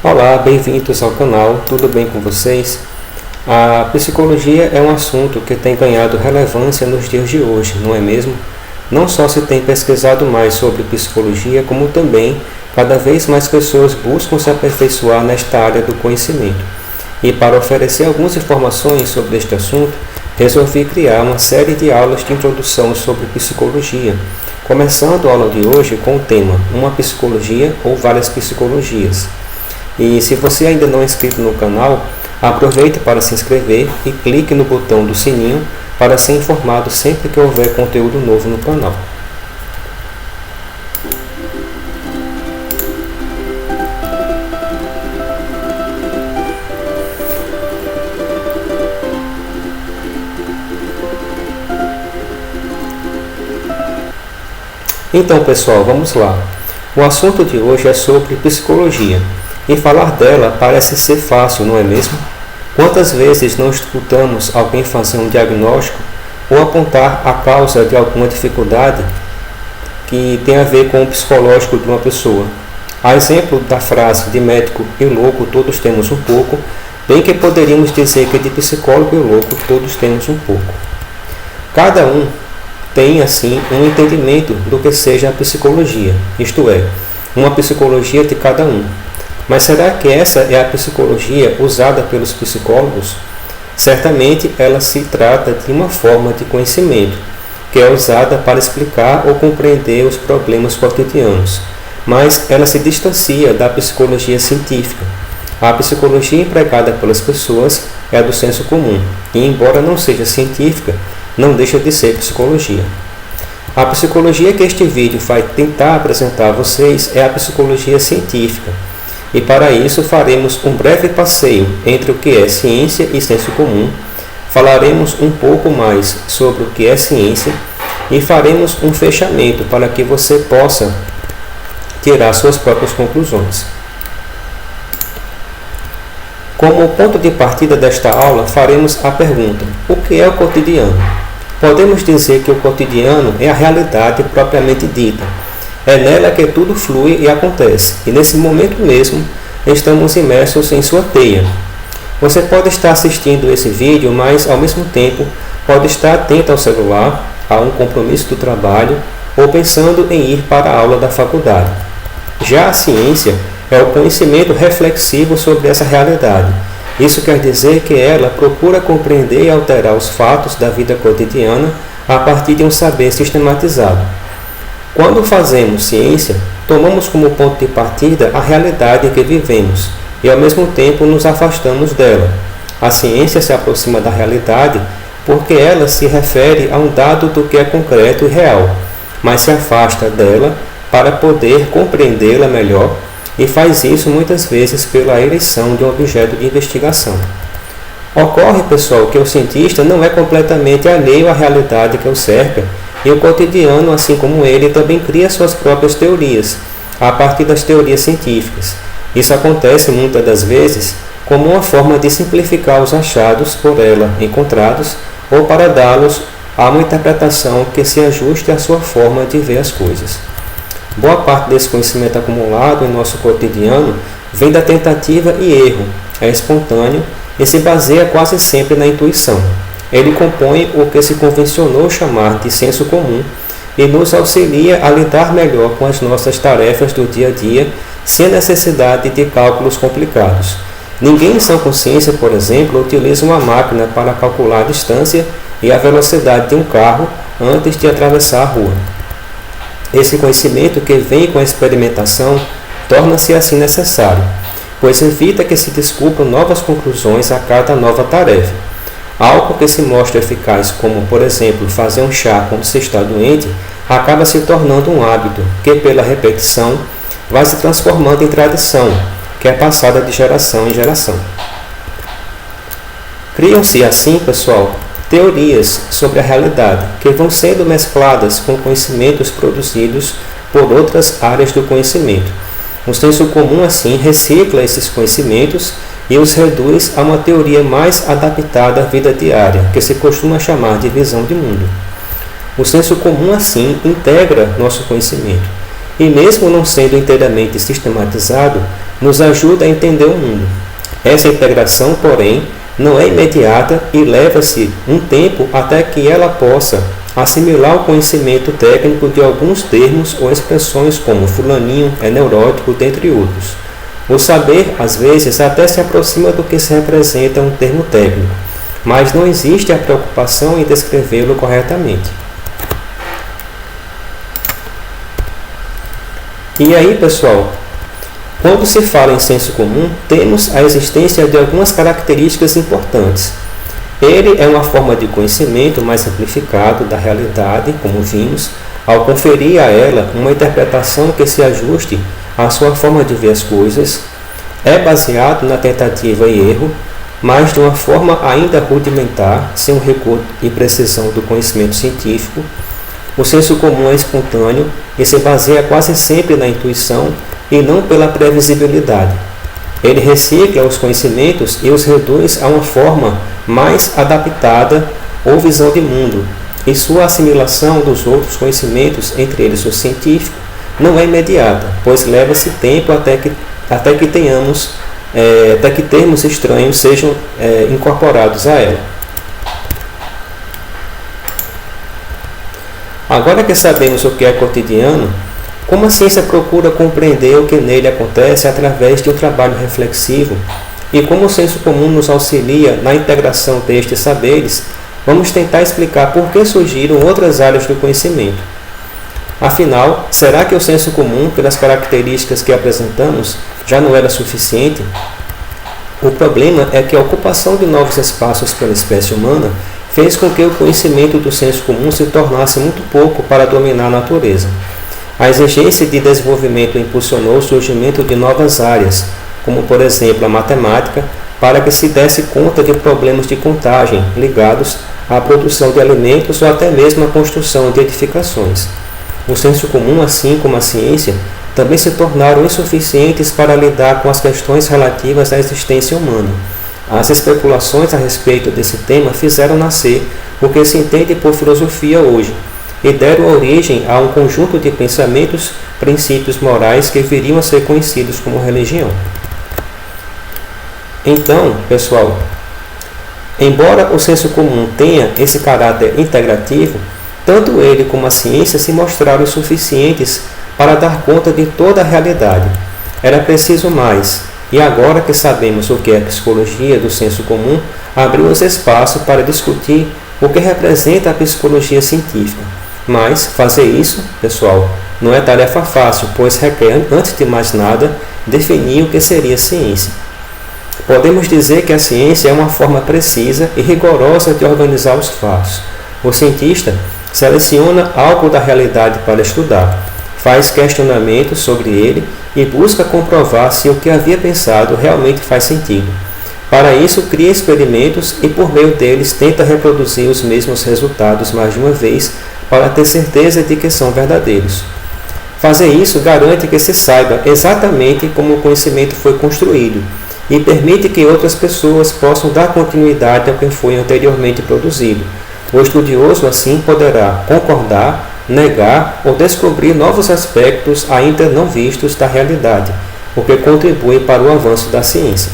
Olá, bem-vindos ao canal, tudo bem com vocês? A psicologia é um assunto que tem ganhado relevância nos dias de hoje, não é mesmo? Não só se tem pesquisado mais sobre psicologia, como também cada vez mais pessoas buscam se aperfeiçoar nesta área do conhecimento. E para oferecer algumas informações sobre este assunto, resolvi criar uma série de aulas de introdução sobre psicologia, começando a aula de hoje com o tema Uma psicologia ou várias psicologias. E se você ainda não é inscrito no canal, aproveite para se inscrever e clique no botão do sininho para ser informado sempre que houver conteúdo novo no canal. Então, pessoal, vamos lá. O assunto de hoje é sobre psicologia. E falar dela parece ser fácil, não é mesmo? Quantas vezes não escutamos alguém fazer um diagnóstico ou apontar a causa de alguma dificuldade que tem a ver com o psicológico de uma pessoa? A exemplo da frase de médico e louco todos temos um pouco, bem que poderíamos dizer que de psicólogo e louco todos temos um pouco. Cada um tem, assim, um entendimento do que seja a psicologia, isto é, uma psicologia de cada um. Mas será que essa é a psicologia usada pelos psicólogos? Certamente ela se trata de uma forma de conhecimento, que é usada para explicar ou compreender os problemas cotidianos, mas ela se distancia da psicologia científica. A psicologia empregada pelas pessoas é a do senso comum, e embora não seja científica, não deixa de ser psicologia. A psicologia que este vídeo vai tentar apresentar a vocês é a psicologia científica, e para isso faremos um breve passeio entre o que é ciência e senso comum, falaremos um pouco mais sobre o que é ciência e faremos um fechamento para que você possa tirar suas próprias conclusões. Como ponto de partida desta aula, faremos a pergunta: o que é o cotidiano? Podemos dizer que o cotidiano é a realidade propriamente dita. É nela que tudo flui e acontece, e nesse momento mesmo estamos imersos em sua teia. Você pode estar assistindo esse vídeo, mas ao mesmo tempo pode estar atento ao celular, a um compromisso do trabalho ou pensando em ir para a aula da faculdade. Já a ciência é o conhecimento reflexivo sobre essa realidade. Isso quer dizer que ela procura compreender e alterar os fatos da vida cotidiana a partir de um saber sistematizado. Quando fazemos ciência, tomamos como ponto de partida a realidade em que vivemos e ao mesmo tempo nos afastamos dela. A ciência se aproxima da realidade porque ela se refere a um dado do que é concreto e real, mas se afasta dela para poder compreendê-la melhor e faz isso muitas vezes pela eleição de um objeto de investigação. Ocorre, pessoal, que o cientista não é completamente alheio à realidade que o cerca, e o cotidiano, assim como ele, também cria suas próprias teorias, a partir das teorias científicas. Isso acontece muitas das vezes como uma forma de simplificar os achados por ela encontrados ou para dá-los a uma interpretação que se ajuste à sua forma de ver as coisas. Boa parte desse conhecimento acumulado em nosso cotidiano vem da tentativa e erro, é espontâneo e se baseia quase sempre na intuição. Ele compõe o que se convencionou chamar de senso comum e nos auxilia a lidar melhor com as nossas tarefas do dia a dia sem a necessidade de cálculos complicados. Ninguém em sã consciência, por exemplo, utiliza uma máquina para calcular a distância e a velocidade de um carro antes de atravessar a rua. Esse conhecimento que vem com a experimentação torna-se assim necessário, pois evita que se descubram novas conclusões a cada nova tarefa. Algo que se mostra eficaz, como por exemplo fazer um chá quando se está doente, acaba se tornando um hábito que pela repetição vai se transformando em tradição, que é passada de geração em geração. Criam-se assim, pessoal, teorias sobre a realidade que vão sendo mescladas com conhecimentos produzidos por outras áreas do conhecimento. O senso comum, assim, recicla esses conhecimentos e os reduz a uma teoria mais adaptada à vida diária, que se costuma chamar de visão de mundo. O senso comum, assim, integra nosso conhecimento. E mesmo não sendo inteiramente sistematizado, nos ajuda a entender o mundo. Essa integração, porém, não é imediata e leva-se um tempo até que ela possa assimilar o conhecimento técnico de alguns termos ou expressões como fulaninho é neurótico, dentre outros. O saber, às vezes, até se aproxima do que se representa um termo técnico, mas não existe a preocupação em descrevê-lo corretamente. E aí, pessoal, quando se fala em senso comum, temos a existência de algumas características importantes. Ele é uma forma de conhecimento mais simplificado da realidade, como vimos, ao conferir a ela uma interpretação que se ajuste à sua forma de ver as coisas. É baseado na tentativa e erro, mas de uma forma ainda rudimentar, sem o recurso e precisão do conhecimento científico. O senso comum é espontâneo e se baseia quase sempre na intuição e não pela previsibilidade. Ele recicla os conhecimentos e os reduz a uma forma mais adaptada ou visão de mundo, e sua assimilação dos outros conhecimentos, entre eles o científico, não é imediata, pois leva-se tempo até que termos estranhos sejam incorporados a ela. Agora que sabemos o que é cotidiano, como a ciência procura compreender o que nele acontece através de um trabalho reflexivo e como o senso comum nos auxilia na integração destes saberes, vamos tentar explicar por que surgiram outras áreas do conhecimento. Afinal, será que o senso comum, pelas características que apresentamos, já não era suficiente? O problema é que a ocupação de novos espaços pela espécie humana fez com que o conhecimento do senso comum se tornasse muito pouco para dominar a natureza. A exigência de desenvolvimento impulsionou o surgimento de novas áreas, como por exemplo a matemática, para que se desse conta de problemas de contagem ligados à produção de alimentos ou até mesmo à construção de edificações. O senso comum, assim como a ciência, também se tornaram insuficientes para lidar com as questões relativas à existência humana. As especulações a respeito desse tema fizeram nascer o que se entende por filosofia hoje, e deram origem a um conjunto de pensamentos, princípios morais que viriam a ser conhecidos como religião. Então, pessoal, embora o senso comum tenha esse caráter integrativo, tanto ele como a ciência se mostraram insuficientes para dar conta de toda a realidade. Era preciso mais, e agora que sabemos o que é a psicologia do senso comum, abrimos espaço para discutir o que representa a psicologia científica. Mas fazer isso, pessoal, não é tarefa fácil, pois requer, antes de mais nada, definir o que seria ciência. Podemos dizer que a ciência é uma forma precisa e rigorosa de organizar os fatos. O cientista seleciona algo da realidade para estudar, faz questionamentos sobre ele e busca comprovar se o que havia pensado realmente faz sentido. Para isso, cria experimentos e, por meio deles, tenta reproduzir os mesmos resultados mais de uma vez para ter certeza de que são verdadeiros. Fazer isso garante que se saiba exatamente como o conhecimento foi construído e permite que outras pessoas possam dar continuidade ao que foi anteriormente produzido. O estudioso, assim, poderá concordar, negar ou descobrir novos aspectos ainda não vistos da realidade, o que contribui para o avanço da ciência.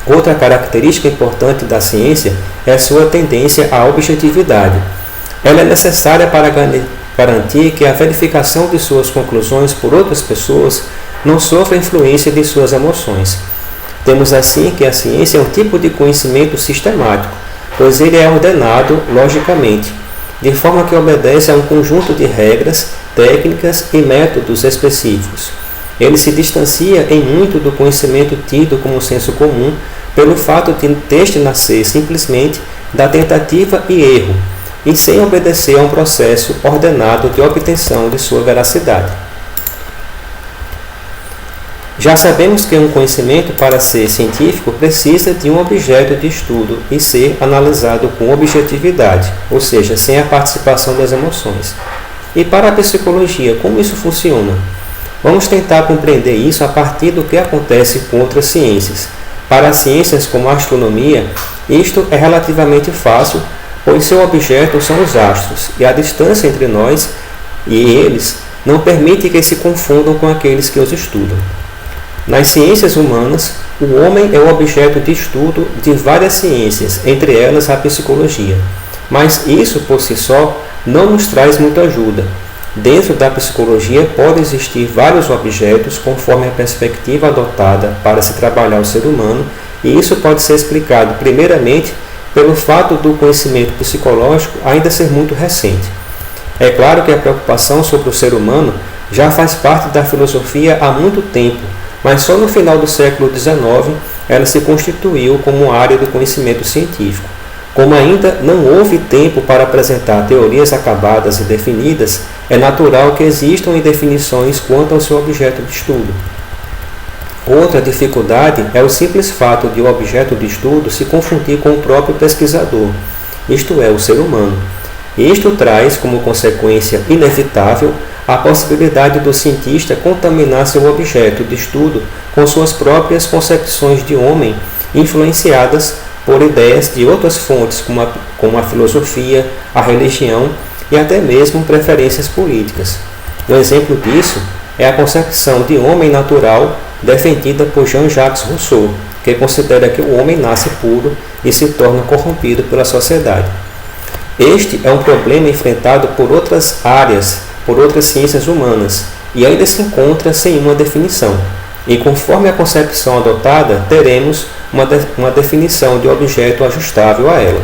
Outra característica importante da ciência é sua tendência à objetividade. Ela é necessária para garantir que a verificação de suas conclusões por outras pessoas não sofra influência de suas emoções. Temos assim que a ciência é um tipo de conhecimento sistemático, pois ele é ordenado logicamente, de forma que obedece a um conjunto de regras, técnicas e métodos específicos. Ele se distancia em muito do conhecimento tido como senso comum pelo fato de deste nascer simplesmente da tentativa e erro, e sem obedecer a um processo ordenado de obtenção de sua veracidade. Já sabemos que um conhecimento, para ser científico, precisa de um objeto de estudo e ser analisado com objetividade, ou seja, sem a participação das emoções. E para a psicologia, como isso funciona? Vamos tentar compreender isso a partir do que acontece com outras ciências. Para ciências como a astronomia, isto é relativamente fácil, pois seu objeto são os astros, e a distância entre nós e eles não permite que se confundam com aqueles que os estudam. Nas ciências humanas, o homem é o objeto de estudo de várias ciências, entre elas a psicologia. Mas isso por si só não nos traz muita ajuda. Dentro da psicologia podem existir vários objetos conforme a perspectiva adotada para se trabalhar o ser humano, e isso pode ser explicado primeiramente pelo fato do conhecimento psicológico ainda ser muito recente. É claro que a preocupação sobre o ser humano já faz parte da filosofia há muito tempo, mas só no final do século XIX ela se constituiu como área do conhecimento científico. Como ainda não houve tempo para apresentar teorias acabadas e definidas, é natural que existam indefinições quanto ao seu objeto de estudo. Outra dificuldade é o simples fato de o objeto de estudo se confundir com o próprio pesquisador, isto é, o ser humano. Isto traz como consequência inevitável a possibilidade do cientista contaminar seu objeto de estudo com suas próprias concepções de homem, influenciadas por ideias de outras fontes, como a filosofia, a religião e até mesmo preferências políticas. Um exemplo disso é a concepção de homem natural defendida por Jean-Jacques Rousseau, que considera que o homem nasce puro e se torna corrompido pela sociedade. Este é um problema enfrentado por outras áreas, por outras ciências humanas, e ainda se encontra sem uma definição. E conforme a concepção adotada, teremos uma definição de objeto ajustável a ela.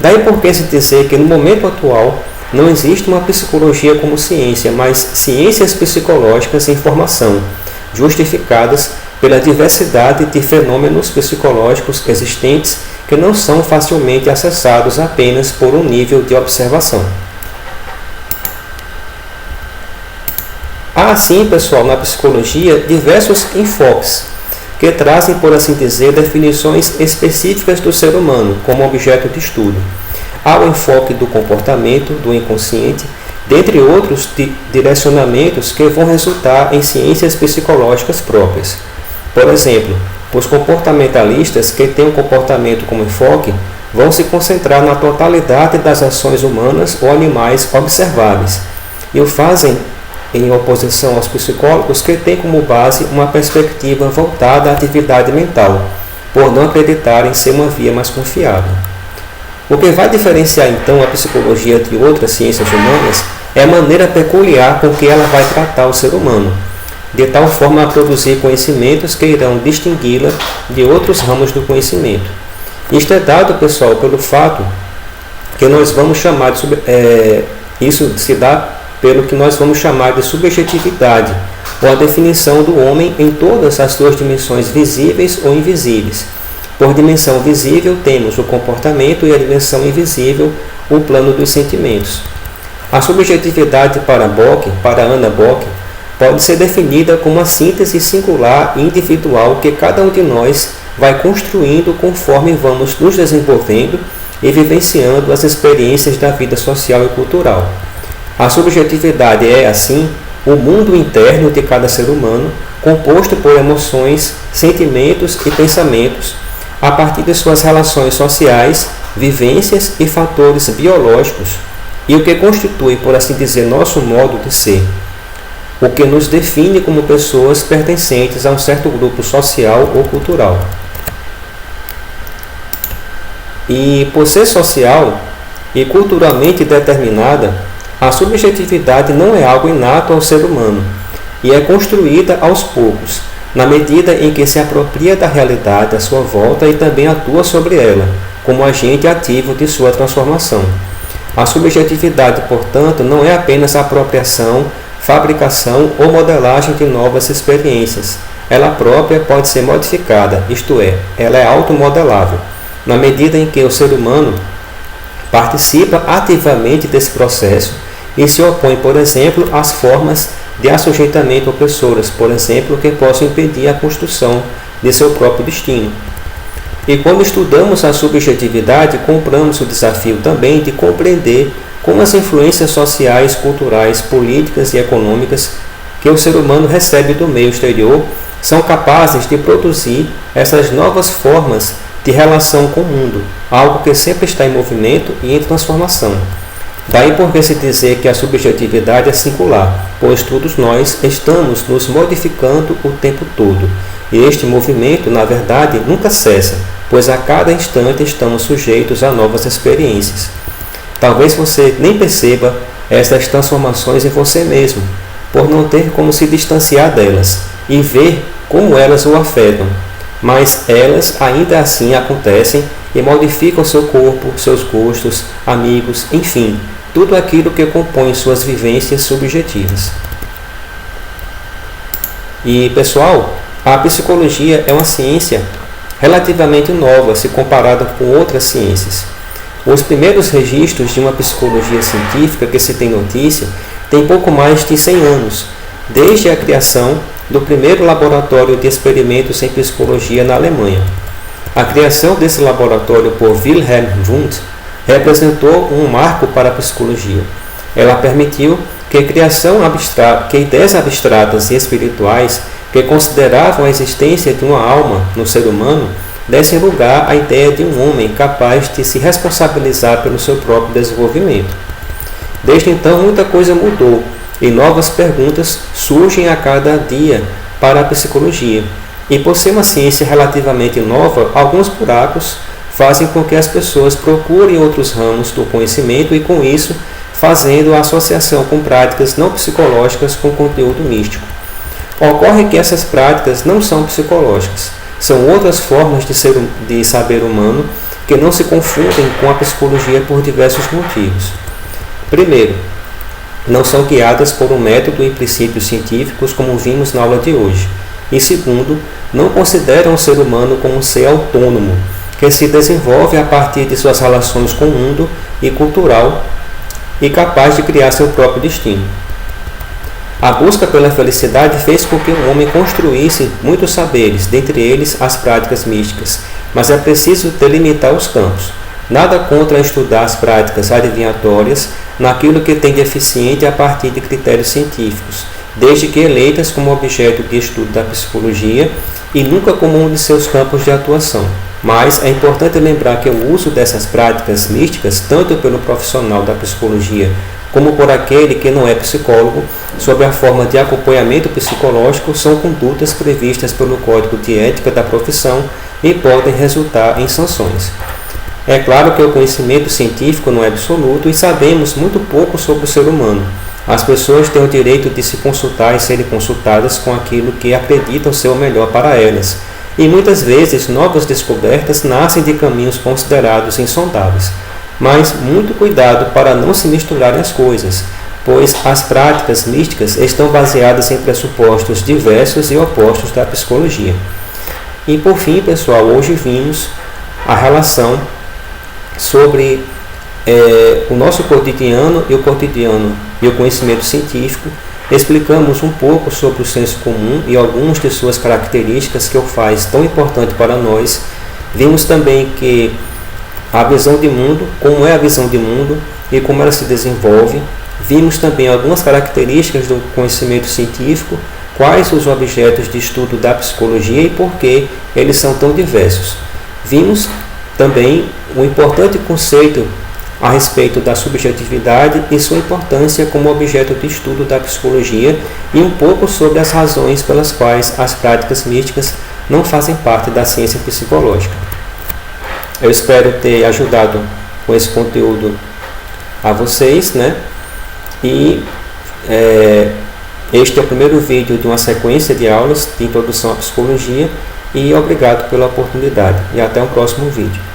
Daí por que se dizer que no momento atual não existe uma psicologia como ciência, mas ciências psicológicas em formação, justificadas pela diversidade de fenômenos psicológicos existentes que não são facilmente acessados apenas por um nível de observação. Há assim, pessoal, na psicologia, diversos enfoques que trazem, por assim dizer, definições específicas do ser humano como objeto de estudo. Há o enfoque do comportamento, do inconsciente, dentre outros direcionamentos que vão resultar em ciências psicológicas próprias. Por exemplo, os comportamentalistas que têm o comportamento como enfoque vão se concentrar na totalidade das ações humanas ou animais observáveis e o fazem em oposição aos psicólogos que têm como base uma perspectiva voltada à atividade mental, por não acreditarem ser uma via mais confiável. O que vai diferenciar então a psicologia de outras ciências humanas é a maneira peculiar com que ela vai tratar o ser humano, de tal forma a produzir conhecimentos que irão distingui-la de outros ramos do conhecimento. Isto é dado, pessoal, pelo fato que nós vamos chamar de isso se dá pelo que nós vamos chamar de subjetividade, ou a definição do homem em todas as suas dimensões visíveis ou invisíveis. Por dimensão visível temos o comportamento e a dimensão invisível, o plano dos sentimentos. A subjetividade para Anna Bock, pode ser definida como a síntese singular e individual que cada um de nós vai construindo conforme vamos nos desenvolvendo e vivenciando as experiências da vida social e cultural. A subjetividade é, assim, o mundo interno de cada ser humano, composto por emoções, sentimentos e pensamentos, a partir de suas relações sociais, vivências e fatores biológicos, e o que constitui, por assim dizer, nosso modo de ser, o que nos define como pessoas pertencentes a um certo grupo social ou cultural. E, por ser social e culturalmente determinada, a subjetividade não é algo inato ao ser humano e é construída aos poucos, na medida em que se apropria da realidade à sua volta e também atua sobre ela, como agente ativo de sua transformação. A subjetividade, portanto, não é apenas a apropriação, fabricação ou modelagem de novas experiências. Ela própria pode ser modificada, isto é, ela é automodelável, na medida em que o ser humano participa ativamente desse processo e se opõe, por exemplo, às formas de assujeitamento opressoras, por exemplo, que possam impedir a construção de seu próprio destino. E quando estudamos a subjetividade, compramos o desafio também de compreender como as influências sociais, culturais, políticas e econômicas que o ser humano recebe do meio exterior são capazes de produzir essas novas formas de relação com o mundo, algo que sempre está em movimento e em transformação. Daí porque se dizer que a subjetividade é singular, pois todos nós estamos nos modificando o tempo todo. E este movimento, na verdade, nunca cessa, pois a cada instante estamos sujeitos a novas experiências. Talvez você nem perceba essas transformações em você mesmo, por não ter como se distanciar delas e ver como elas o afetam. Mas elas ainda assim acontecem e modificam seu corpo, seus gostos, amigos, enfim, tudo aquilo que compõe suas vivências subjetivas. E, pessoal, a psicologia é uma ciência relativamente nova se comparada com outras ciências. Os primeiros registros de uma psicologia científica que se tem notícia têm pouco mais de 100 anos, desde a criação do primeiro laboratório de experimentos em psicologia na Alemanha. A criação desse laboratório por Wilhelm Wundt representou um marco para a psicologia. Ela permitiu que ideias abstratas e espirituais que consideravam a existência de uma alma no ser humano dessem lugar à ideia de um homem capaz de se responsabilizar pelo seu próprio desenvolvimento. Desde então, muita coisa mudou e novas perguntas surgem a cada dia para a psicologia. E por ser uma ciência relativamente nova, alguns buracos fazem com que as pessoas procurem outros ramos do conhecimento e, com isso, fazendo a associação com práticas não psicológicas com conteúdo místico. Ocorre que essas práticas não são psicológicas, são outras formas de saber humano que não se confundem com a psicologia por diversos motivos. Primeiro, não são guiadas por um método e princípios científicos como vimos na aula de hoje. E segundo, não consideram o ser humano como um ser autônomo, que se desenvolve a partir de suas relações com o mundo e cultural e capaz de criar seu próprio destino. A busca pela felicidade fez com que o homem construísse muitos saberes, dentre eles as práticas místicas, mas é preciso delimitar os campos. Nada contra estudar as práticas adivinhatórias naquilo que tem de eficiente a partir de critérios científicos, desde que eleitas como objeto de estudo da psicologia e nunca como um de seus campos de atuação. Mas é importante lembrar que o uso dessas práticas místicas, tanto pelo profissional da psicologia como por aquele que não é psicólogo, sob a forma de acompanhamento psicológico, são condutas previstas pelo Código de Ética da profissão e podem resultar em sanções. É claro que o conhecimento científico não é absoluto e sabemos muito pouco sobre o ser humano. As pessoas têm o direito de se consultar e serem consultadas com aquilo que acreditam ser o melhor para elas. E muitas vezes novas descobertas nascem de caminhos considerados insondáveis. Mas muito cuidado para não se misturarem as coisas, pois as práticas místicas estão baseadas em pressupostos diversos e opostos da psicologia. E por fim, pessoal, hoje vimos a relação sobre o nosso cotidiano e o conhecimento científico. Explicamos um pouco sobre o senso comum e algumas de suas características que o faz tão importante para nós. Vimos também que a visão de mundo, como é a visão de mundo e como ela se desenvolve. Vimos também algumas características do conhecimento científico, quais os objetos de estudo da psicologia e por que eles são tão diversos. Vimos também um importante conceito a respeito da subjetividade e sua importância como objeto de estudo da psicologia e um pouco sobre as razões pelas quais as práticas místicas não fazem parte da ciência psicológica. Eu espero ter ajudado com esse conteúdo a vocês, né? E este é o primeiro vídeo de uma sequência de aulas de introdução à psicologia e obrigado pela oportunidade e até o próximo vídeo.